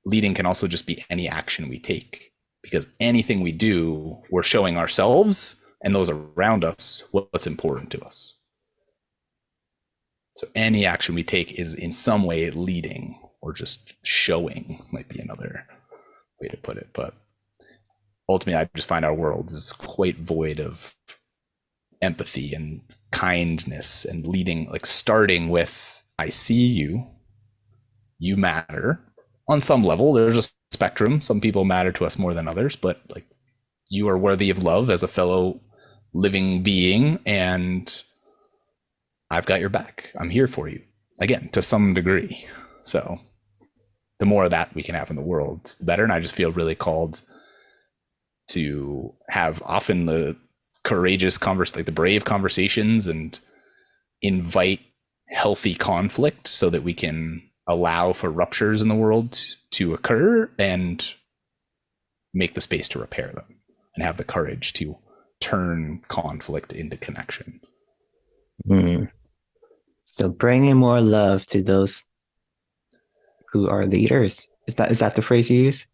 leading can also just be any action we take, because anything we do, we're showing ourselves and those around us what's important to us. So any action we take is in some way leading, or just showing might be another way to put it. But ultimately, I just find our world is quite void of empathy and kindness and leading, like starting with, I see you, you matter. On some level, there's a spectrum. Some people matter to us more than others, but like, you are worthy of love as a fellow living being, and I've got your back. I'm here for you, again, to some degree. So the more of that we can have in the world, the better. And I just feel really called to have often the courageous like the brave conversations, and invite healthy conflict so that we can allow for ruptures in the world to occur and make the space to repair them, and have the courage to turn conflict into connection. So bringing more love to those who are leaders. Is that the phrase you use?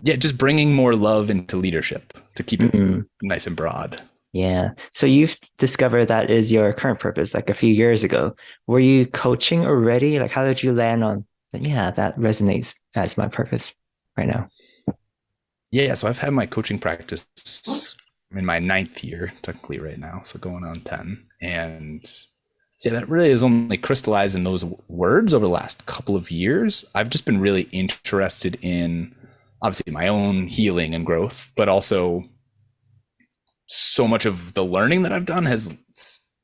Yeah, just bringing more love into leadership, to keep it nice and broad. Yeah. So you've discovered that is your current purpose, like a few years ago. Were you coaching already? Like, how did you land on, yeah, that resonates as my purpose right now? Yeah, so I've had my coaching practice in my 9th year, technically right now, so going on 10. And so yeah, that really has only crystallized in those words over the last couple of years. I've just been really interested in, obviously, my own healing and growth, but also so much of the learning that I've done has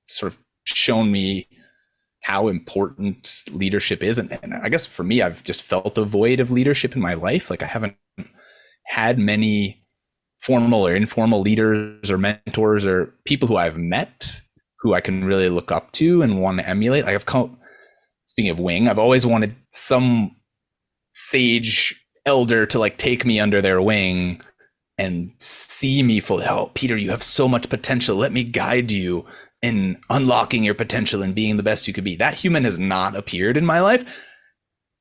sort of shown me how important leadership is. And I guess for me, I've just felt a void of leadership in my life. Like, I haven't had many formal or informal leaders or mentors or people who I've met who I can really look up to and want to emulate. Like, speaking of Wing, I've always wanted some sage elder to like take me under their wing and see me fully. Oh, Peter, you have so much potential. Let me guide you in unlocking your potential and being the best you could be. That human has not appeared in my life.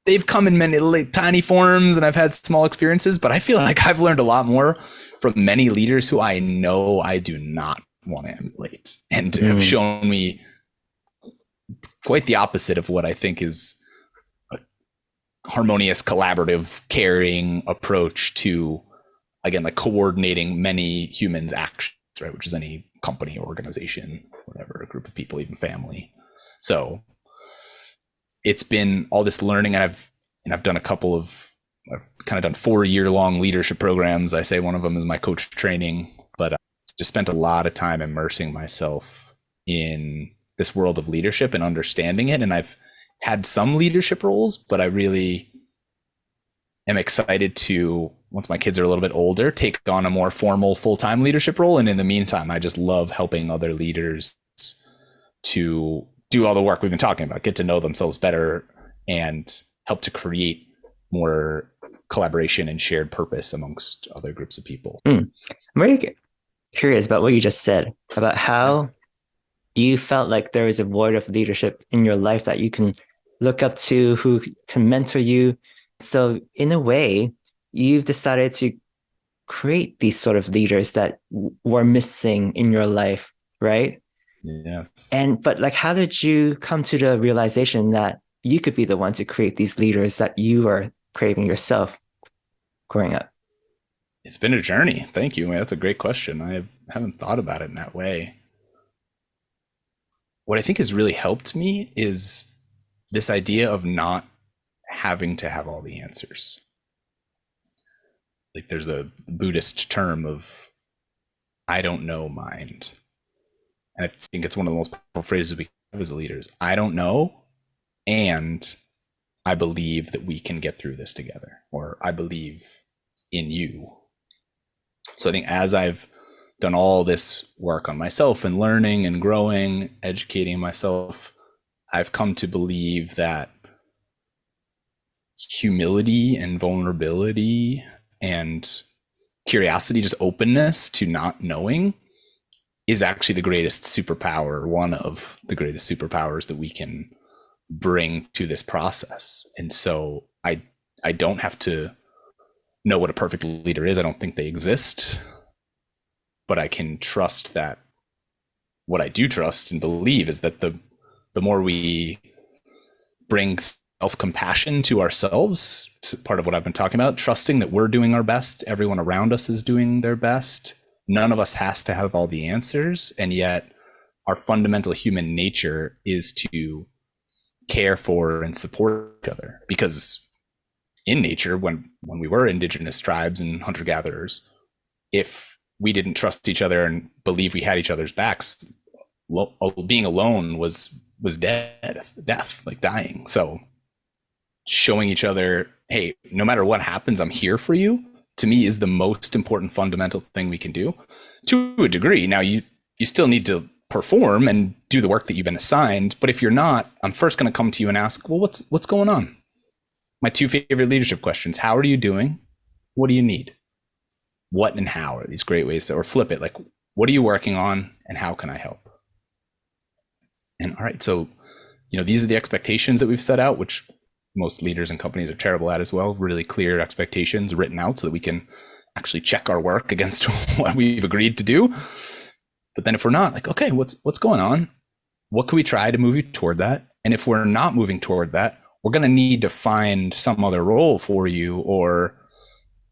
They've come in many tiny forms, and I've had small experiences, but I feel like I've learned a lot more from many leaders who I know I do not want to emulate, and have shown me quite the opposite of what I think is a harmonious, collaborative, caring approach to, again, like coordinating many humans' actions, right? Which is any company, organization, whatever, a group of people, even family. So it's been all this learning, and I've done I've kind of done 4-year-long leadership programs. I say one of them is my coach training, but I just spent a lot of time immersing myself in this world of leadership and understanding it. And I've had some leadership roles, but I really am excited to, once my kids are a little bit older, take on a more formal full-time leadership role. And in the meantime, I just love helping other leaders to do all the work we've been talking about, get to know themselves better, and help to create more collaboration and shared purpose amongst other groups of people. I'm really curious about what you just said about how you felt like there is a void of leadership in your life that you can look up to, who can mentor you. So in a way, you've decided to create these sort of leaders that were missing in your life, right? Yes. But like, how did you come to the realization that you could be the one to create these leaders that you are craving yourself growing up? It's been a journey. Thank you. That's a great question. I haven't thought about it in that way. What I think has really helped me is this idea of not having to have all the answers. Like, there's a Buddhist term of I don't know mind. And I think it's one of the most powerful phrases we have as leaders. I don't know, and I believe that we can get through this together, or I believe in you. So I think as I've done all this work on myself and learning and growing, educating myself, I've come to believe that humility and vulnerability and curiosity, just openness to not knowing, is actually the greatest superpower, one of the greatest superpowers that we can bring to this process. And so I don't have to know what a perfect leader is. I don't think they exist, but I can trust that what I do trust and believe is that the more we bring self-compassion to ourselves, it's part of what I've been talking about, trusting that we're doing our best, everyone around us is doing their best. None of us has to have all the answers, and yet our fundamental human nature is to care for and support each other, because in nature, when we were indigenous tribes and hunter gatherers, if we didn't trust each other and believe we had each other's backs, being alone was death, like dying. So showing each other, hey, no matter what happens, I'm here for you, to me is the most important fundamental thing we can do. To a degree, now you still need to perform and do the work that you've been assigned, but if you're not, I'm first going to come to you and ask, well, what's going on? My two favorite leadership questions: how are you doing? What do you need? What and how are these great ways to, or flip it, like, what are you working on and how can I help? And all right, so these are the expectations that we've set out, which most leaders and companies are terrible at as well. Really clear expectations written out so that we can actually check our work against what we've agreed to do. But then if we're not, like, okay, what's going on? What can we try to move you toward that? And if we're not moving toward that, we're going to need to find some other role for you or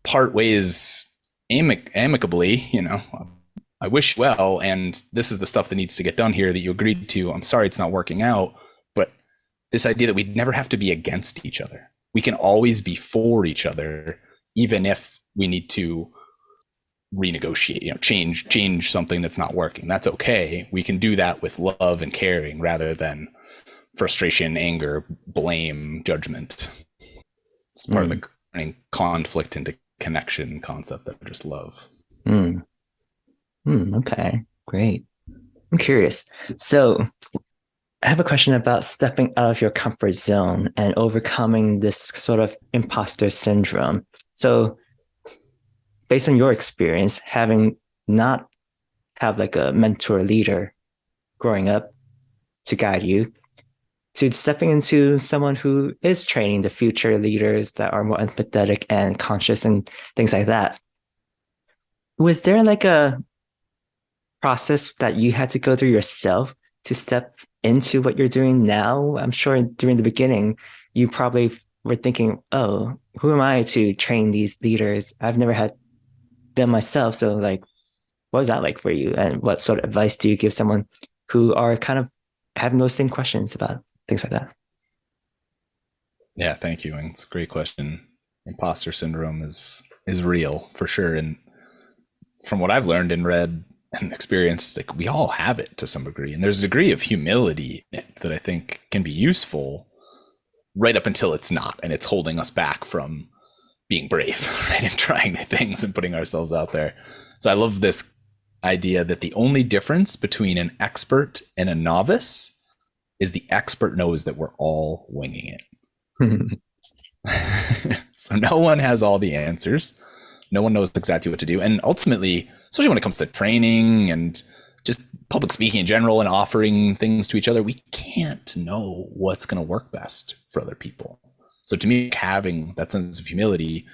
part ways amicably. I wish you well, and this is the stuff that needs to get done here that you agreed to. I'm sorry it's not working out. But this idea that we'd never have to be against each other. We can always be for each other, even if we need to renegotiate, change something that's not working. That's okay. We can do that with love and caring rather than frustration, anger, blame, judgment. It's part of the turning conflict into connection concept that I just love. Okay, great. I'm curious. So I have a question about stepping out of your comfort zone and overcoming this sort of imposter syndrome. So based on your experience, having not have like a mentor leader growing up to guide you, to stepping into someone who is training the future leaders that are more empathetic and conscious and things like that. Was there like a process that you had to go through yourself to step into what you're doing now? I'm sure during the beginning, you probably were thinking, oh, who am I to train these leaders? I've never had them myself. So like, what was that like for you? And what sort of advice do you give someone who are kind of having those same questions about things like that? Yeah, thank you. And it's a great question. Imposter syndrome is real for sure. And from what I've learned and read and experienced, like, we all have it to some degree. And there's a degree of humility in it that I think can be useful right up until it's not, and it's holding us back from being brave, right? And trying new things and putting ourselves out there. So I love this idea that the only difference between an expert and a novice is the expert knows that we're all winging it. So no one has all the answers. No one knows exactly what to do. And ultimately, especially when it comes to training and just public speaking in general and offering things to each other, we can't know what's going to work best for other people. So to me, having that sense of humility,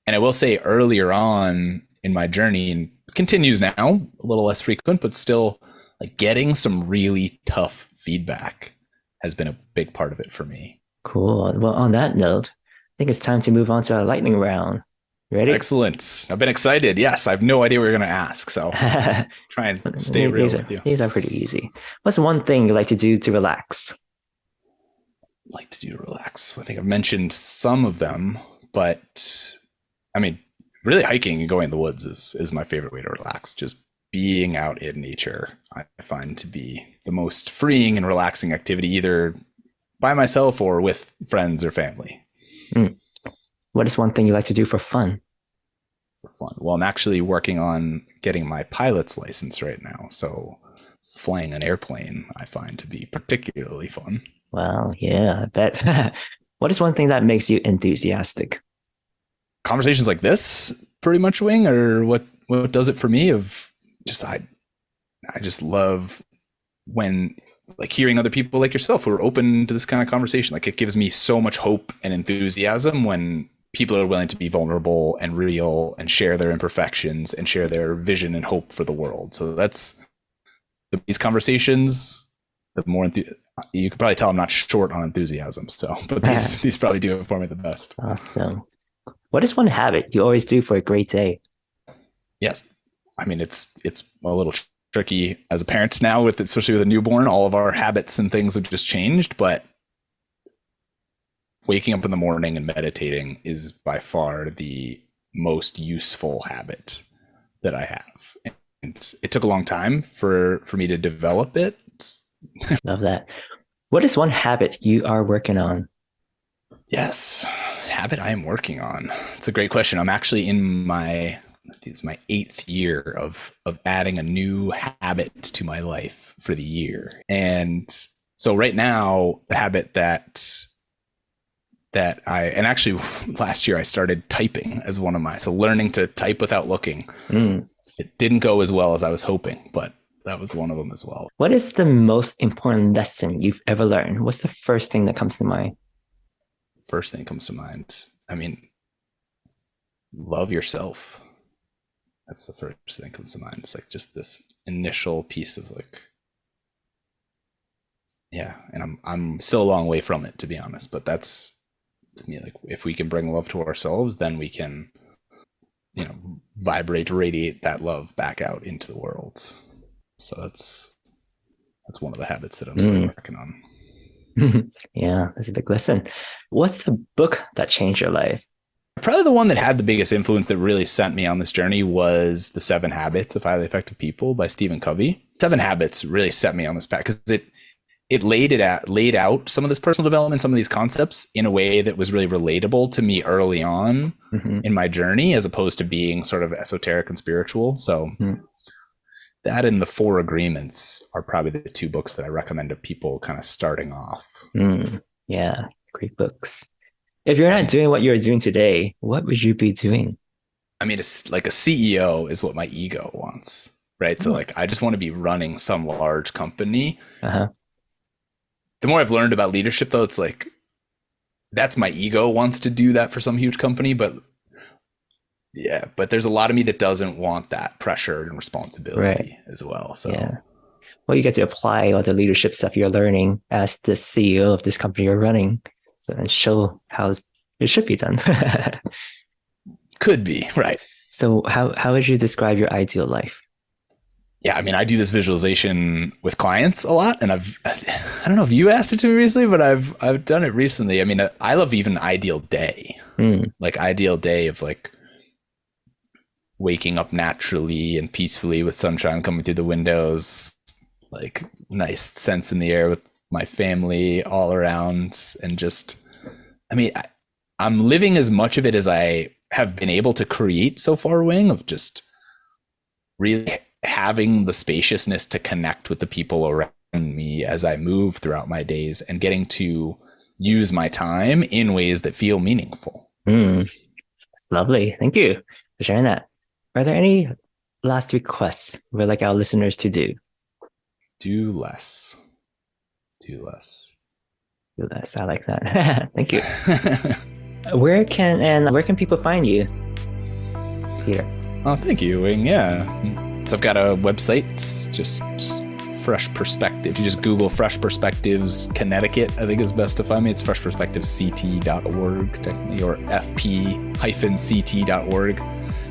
and I will say earlier on in my journey, and continues now, a little less frequent, but still, like, getting some really tough feedback has been a big part of it for me. Cool. Well, on that note, I think it's time to move on to our lightning round. Ready? Excellent. I've been excited. Yes, I have no idea what you're going to ask, so try and stay real with you. These are pretty easy. What's one thing you like to do to relax? Like to do to relax? I think I've mentioned some of them, but I mean, really hiking and going in the woods is my favorite way to relax. Just being out in nature, I find to be the most freeing and relaxing activity, either by myself or with friends or family. What is one thing you like to do for fun? For fun. Well, I'm actually working on getting my pilot's license right now. So flying an airplane, I find to be particularly fun. Well, yeah, I bet. What is one thing that makes you enthusiastic? Conversations like this pretty much, Wing, or what does it for me of just, I just love when, like, hearing other people like yourself who are open to this kind of conversation. Like, it gives me so much hope and enthusiasm when people are willing to be vulnerable and real and share their imperfections and share their vision and hope for the world. So that's these conversations, the more you could probably tell I'm not short on enthusiasm. So, but these probably do it for me the best. Awesome. What is one habit you always do for a great day? Yes. I mean, it's a little tricky as a parent now, especially with a newborn. All of our habits and things have just changed, but waking up in the morning and meditating is by far the most useful habit that I have. And it took a long time for me to develop it. Love that. What is one habit you are working on? Yes, habit I am working on. It's a great question. I'm actually it's my 8th year of adding a new habit to my life for the year. And so right now, the habit and actually last year I started typing as one of so learning to type without looking. It didn't go as well as I was hoping, but that was one of them as well. What is the most important lesson you've ever learned? What's the first thing that comes to mind? First thing that comes to mind. I mean, love yourself. That's the first thing that comes to mind. It's like just this initial piece of like, yeah. And I'm still a long way from it, to be honest, but that's, to me, like, if we can bring love to ourselves, then we can, radiate that love back out into the world. So that's one of the habits that I'm still working on. Yeah, that's a big lesson. What's the book that changed your life? Probably the one that had the biggest influence that really sent me on this journey was The 7 Habits of Highly Effective People by Stephen Covey. 7 Habits really set me on this path because it laid out some of this personal development, some of these concepts in a way that was really relatable to me early on in my journey, as opposed to being sort of esoteric and spiritual. So that and The 4 Agreements are probably the 2 books that I recommend to people kind of starting off. Yeah, great books. If you're not doing what you're doing today, what would you be doing? I mean, it's like a CEO is what my ego wants, right? So like, I just want to be running some large company. The more I've learned about leadership, though, it's like, that's my ego wants to do that for some huge company. But there's a lot of me that doesn't want that pressure and responsibility as well. So, well, you get to apply all the leadership stuff you're learning as the CEO of this company you're running. So, and show how it should be done. Could be, right. So how would you describe your ideal life? Yeah, I mean, I do this visualization with clients a lot, and I don't know if you asked it to me recently, but I've done it recently. I mean, I love even ideal day, like ideal day of like waking up naturally and peacefully with sunshine coming through the windows, like nice scents in the air with my family all around, and just, I mean, I'm living as much of it as I have been able to create so far, Wing, of just really having the spaciousness to connect with the people around me as I move throughout my days and getting to use my time in ways that feel meaningful. Lovely. Thank you for sharing that. Are there any last requests we'd like our listeners to do? Do less. Do less. Do less. I like that. Thank you. Where can people find you, Peter? Oh, thank you, Wing. Yeah. So I've got a website. It's just Fresh Perspective. If you just Google Fresh Perspectives Connecticut, I think is best to find me. It's freshperspectivesct.org, technically, or fp-ct.org.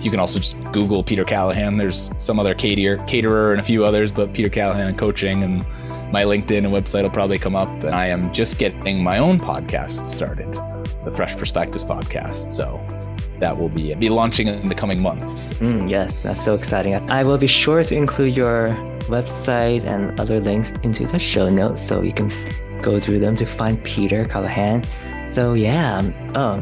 You can also just Google Peter Callahan. There's some other caterer and a few others, but Peter Callahan and coaching, and my LinkedIn and website will probably come up. And I am just getting my own podcast started, the Fresh Perspectives podcast. So that will be launching in the coming months. Yes, that's so exciting. I will be sure to include your website and other links into the show notes so you can go through them to find Peter Callahan. So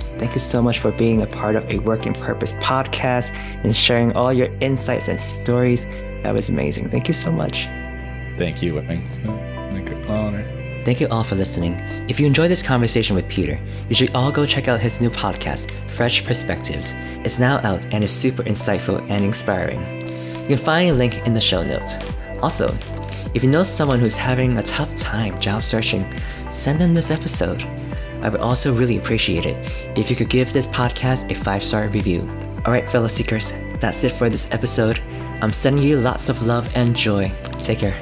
thank you so much for being a part of a Work in Purpose podcast and sharing all your insights and stories. That was amazing. Thank you so much. Thank you. It's been an honor. Thank you all for listening. If you enjoyed this conversation with Peter, you should all go check out his new podcast, Fresh Perspectives. It's now out and is super insightful and inspiring. You can find a link in the show notes. Also, if you know someone who's having a tough time job searching, send them this episode. I would also really appreciate it if you could give this podcast a 5-star review. All right, fellow seekers, that's it for this episode. I'm sending you lots of love and joy. Take care.